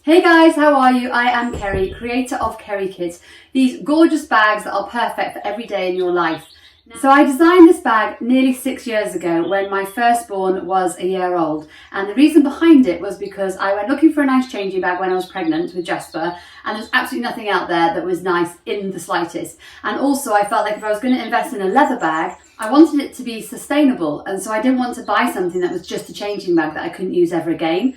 Hey guys, how are you? I am Keri, creator of KeriKit, these gorgeous bags that are perfect for every day in your life. So I designed this bag nearly 6 years ago when my firstborn was a year old, and the reason behind it was because I went looking for a nice changing bag when I was pregnant with Jasper, and there's absolutely nothing out there that was nice in the slightest. And also I felt like if I was going to invest in a leather bag, I wanted it to be sustainable, and so I didn't want to buy something that was just a changing bag that I couldn't use ever again.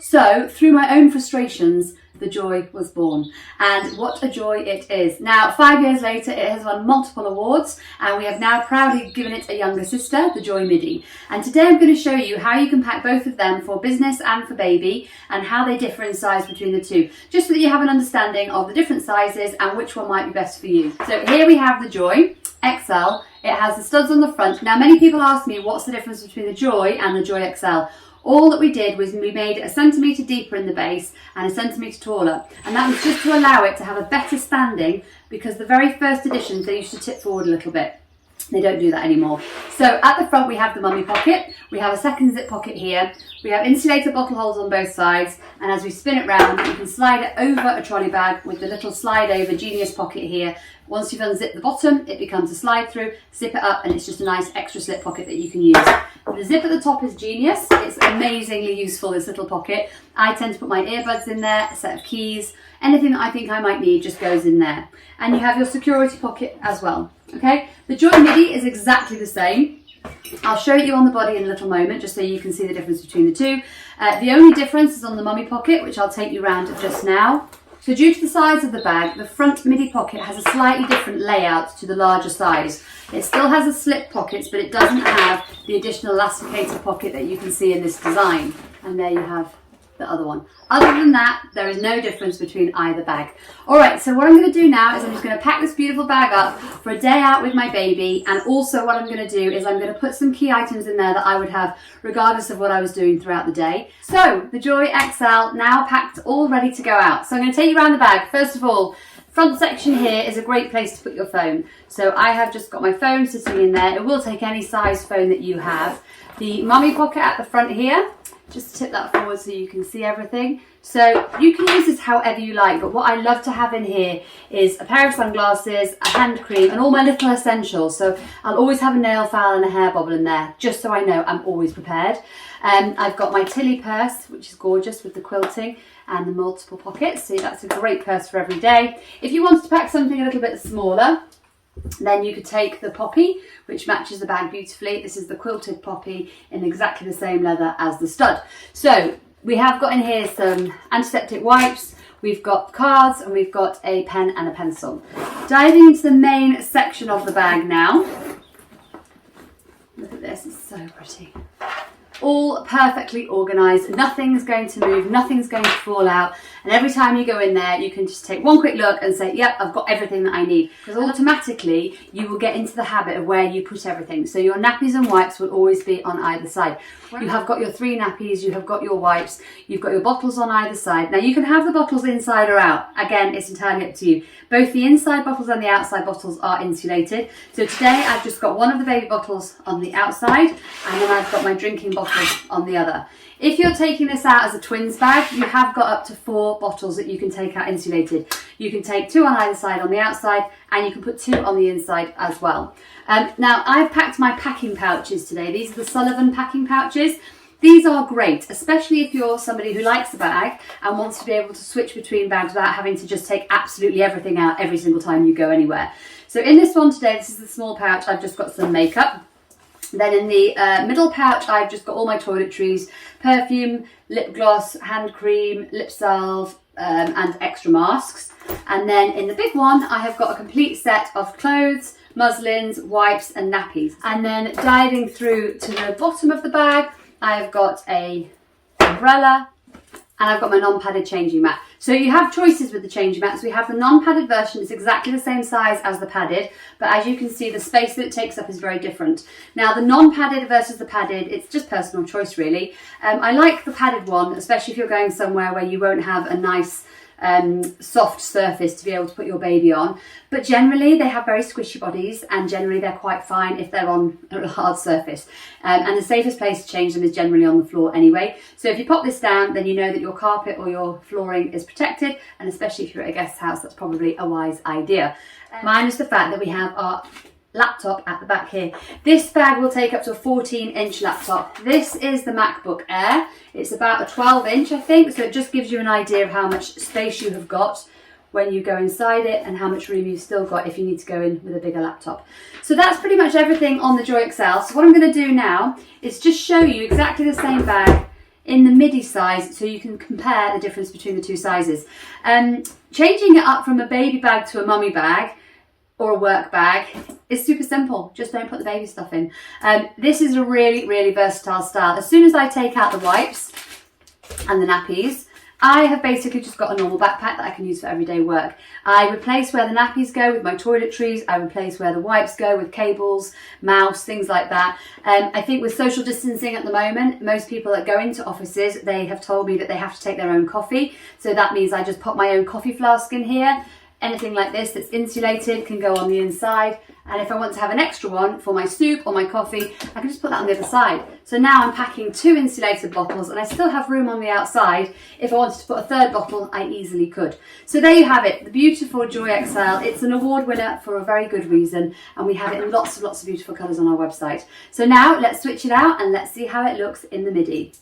So through my own frustrations, the joy was born, and what a joy it is. Now, 5 years later, it has won multiple awards, and we have now proudly given it a younger sister, the Joy Midi. And today I'm going to show you how you can pack both of them for business and for baby, and how they differ in size between the two, just so that you have an understanding of the different sizes and which one might be best for you. So here we have the Joy XL. It has the studs on the front. Now, many people ask me what's the difference between the Joy and the Joy XL. All that we did was we made it a centimetre deeper in the base and a centimetre taller, and that was just to allow it to have a better standing, because the very first editions they used to tip forward a little bit. They don't do that anymore. So at the front we have the mummy pocket, we have a second zip pocket here, we have insulated bottle holes on both sides, and as we spin it round you can slide it over a trolley bag with the little slide over genius pocket here. Once you've unzipped the bottom, it becomes a slide through, zip it up, and it's just a nice extra slip pocket that you can use. The zip at the top is genius. It's amazingly useful, this little pocket. I tend to put my earbuds in there, a set of keys, anything that I think I might need just goes in there. And you have your security pocket as well. Okay, the Joy Midi is exactly the same. I'll show you on the body in a little moment, just so you can see the difference between the two. The only difference is on the mummy pocket, which I'll take you around just now. So due to the size of the bag, the front midi pocket has a slightly different layout to the larger size. It still has a slip pockets, but it doesn't have the additional elasticated pocket that you can see in this design. And there you have the other one. Other than that, there is no difference between either bag. Alright, so what I'm going to do now is I'm just going to pack this beautiful bag up for a day out with my baby, and also what I'm going to do is I'm going to put some key items in there that I would have regardless of what I was doing throughout the day. So, the Joy XL now packed, all ready to go out. So I'm going to take you around the bag. First of all, front section here is a great place to put your phone. So I have just got my phone sitting in there. It will take any size phone that you have. The mummy pocket at the front here, just tip that forward so you can see everything. So you can use this however you like, but what I love to have in here is a pair of sunglasses, a hand cream, and all my little essentials. So I'll always have a nail file and a hair bobble in there, just so I know I'm always prepared. I've got my Tilly purse, which is gorgeous with the quilting and the multiple pockets, so that's a great purse for every day. If you wanted to pack something a little bit smaller, then you could take the poppy, which matches the bag beautifully. This is the quilted poppy in exactly the same leather as the stud. So we have got in here some antiseptic wipes, we've got cards, and we've got a pen and a pencil. Diving into the main section of the bag now. Look at this, it's so pretty. All perfectly organised, nothing's going to move, nothing's going to fall out, and every time you go in there you can just take one quick look and say, yep, I've got everything that I need, because automatically you will get into the habit of where you put everything. So your nappies and wipes will always be on either side. You have got your 3 nappies, you have got your wipes, you've got your bottles on either side. Now you can have the bottles inside or out, again it's entirely up to you. Both the inside bottles and the outside bottles are insulated. So today I've just got one of the baby bottles on the outside, and then I've got my drinking bottle on the other. If you're taking this out as a twins bag, you have got up to 4 bottles that you can take out insulated. You can take 2 on either side on the outside, and you can put 2 on the inside as well. Now I've packed my packing pouches today. These are the Sullivan packing pouches. These are great, especially if you're somebody who likes a bag and wants to be able to switch between bags without having to just take absolutely everything out every single time you go anywhere. So in this one today, this is the small pouch, I've just got some makeup. Then in the middle pouch, I've just got all my toiletries, perfume, lip gloss, hand cream, lip salve, and extra masks. And then in the big one, I have got a complete set of clothes, muslins, wipes, and nappies. And then diving through to the bottom of the bag, I've got a umbrella, and I've got my non-padded changing mat. So you have choices with the changing mats. We have the non-padded version. It's exactly the same size as the padded, but as you can see, the space that it takes up is very different. Now, the non-padded versus the padded, it's just personal choice, really. I like the padded one, especially if you're going somewhere where you won't have a nice soft surface to be able to put your baby on. But generally they have very squishy bodies, and generally they're quite fine if they're on a hard surface. And the safest place to change them is generally on the floor anyway. So if you pop this down, then you know that your carpet or your flooring is protected, and especially if you're at a guest house, that's probably a wise idea. Minus the fact that we have our laptop at the back here. This bag will take up to a 14-inch laptop. This is the MacBook Air. It's about a 12-inch, I think, so it just gives you an idea of how much space you have got when you go inside it and how much room you've still got if you need to go in with a bigger laptop. So that's pretty much everything on the Joy XL. So what I'm going to do now is just show you exactly the same bag in the Midi size so you can compare the difference between the two sizes. Changing it up from a baby bag to a mummy bag or a work bag is super simple. Just don't put the baby stuff in. This is a really, really versatile style. As soon as I take out the wipes and the nappies, I have basically just got a normal backpack that I can use for everyday work. I replace where the nappies go with my toiletries. I replace where the wipes go with cables, mouse, things like that. I think with social distancing at the moment, most people that go into offices, they have told me that they have to take their own coffee. So that means I just pop my own coffee flask in here. Anything like this that's insulated can go on the inside. And if I want to have an extra one for my soup or my coffee, I can just put that on the other side. So now I'm packing 2 insulated bottles, and I still have room on the outside. If I wanted to put a third bottle, I easily could. So there you have it, the beautiful Joy XL. It's an award winner for a very good reason, and we have it in lots of beautiful colours on our website. So now let's switch it out and let's see how it looks in the Midi.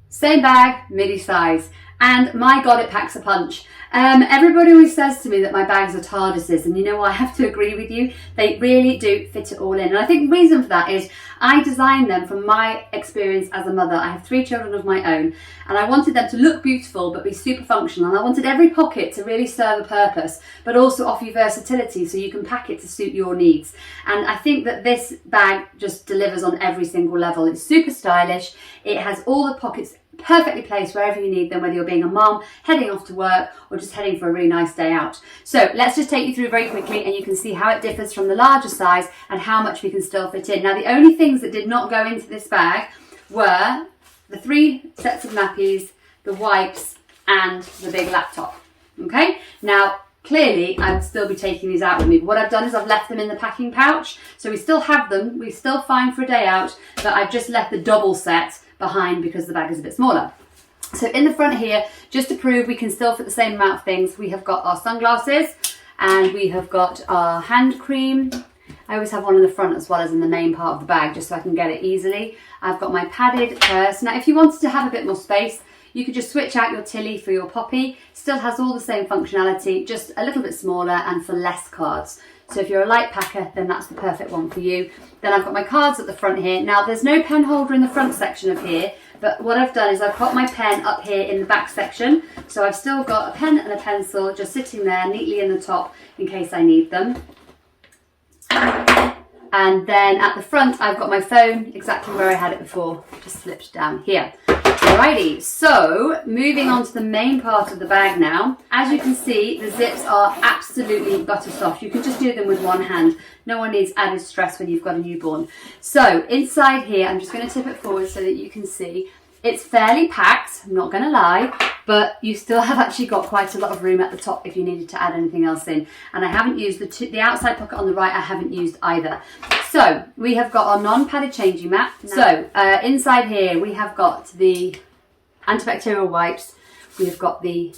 Same bag, Midi size. And my God, it packs a punch. Everybody always says to me that my bags are TARDISes, and you know what, I have to agree with you. They really do fit it all in. And I think the reason for that is I designed them from my experience as a mother. I have 3 children of my own, and I wanted them to look beautiful but be super functional. And I wanted every pocket to really serve a purpose, but also offer you versatility so you can pack it to suit your needs. And I think that this bag just delivers on every single level. It's super stylish. It has all the pockets perfectly placed wherever you need them, whether you're being a mom, heading off to work, or just heading for a really nice day out. So let's just take you through very quickly, and you can see how it differs from the larger size and how much we can still fit in. Now, the only things that did not go into this bag were the 3 sets of nappies, the wipes, and the big laptop. Okay, now clearly I would still be taking these out with me, but what I've done is I've left them in the packing pouch, so we still have them, we're still fine for a day out, but I've just left the double set behind because the bag is a bit smaller. So in the front here, just to prove we can still fit the same amount of things, we have got our sunglasses and we have got our hand cream. I always have one in the front as well as in the main part of the bag, just so I can get it easily. I've got my padded purse. Now, if you wanted to have a bit more space, you could just switch out your Tilly for your Poppy. Still has all the same functionality, just a little bit smaller and for less cards. So if you're a light packer, then that's the perfect one for you. Then I've got my cards at the front here. Now, there's no pen holder in the front section of here, but what I've done is I've got my pen up here in the back section. So I've still got a pen and a pencil just sitting there neatly in the top in case I need them. And then at the front, I've got my phone exactly where I had it before, just slipped down here. Alrighty, so moving on to the main part of the bag now. As you can see, the zips are absolutely butter soft. You can just do them with one hand. No one needs added stress when you've got a newborn. So inside here, I'm just going to tip it forward so that you can see. It's fairly packed, I'm not going to lie, but you still have actually got quite a lot of room at the top if you needed to add anything else in. And I haven't used the outside pocket on the right, I haven't used either. So we have got our non-padded changing mat. So inside here we have got the antibacterial wipes, we've got the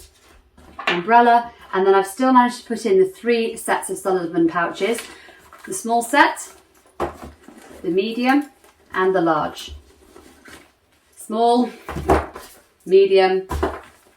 umbrella, and then I've still managed to put in the 3 sets of Sullivan pouches. The small set, the medium, and the large. Small, medium,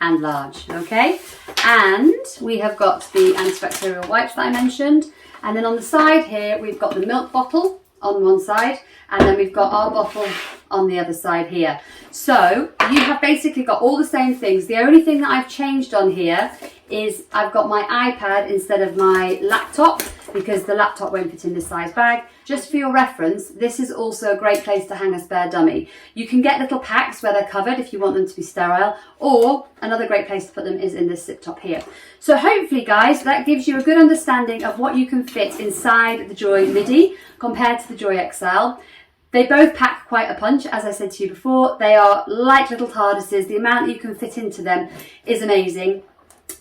and large, okay? And we have got the antibacterial wipes that I mentioned. And then on the side here, we've got the milk bottle on one side, and then we've got our bottle on the other side here. So you have basically got all the same things. The only thing that I've changed on here is I've got my iPad instead of my laptop, because the laptop won't fit in this size bag. Just for your reference, this is also a great place to hang a spare dummy. You can get little packs where they're covered if you want them to be sterile, or another great place to put them is in this zip top here. So hopefully guys, that gives you a good understanding of what you can fit inside the Joy Midi compared to the Joy XL. They both pack quite a punch, as I said to you before. They are like little TARDISes. The amount you can fit into them is amazing.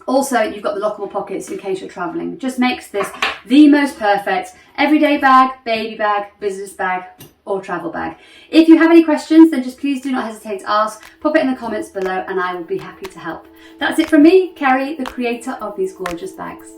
Also, you've got the lockable pockets in case you're traveling. Just makes this the most perfect everyday bag, baby bag, business bag, or travel bag. If you have any questions, then just please do not hesitate to ask. Pop it in the comments below and I will be happy to help. That's it from me, Keri, the creator of these gorgeous bags.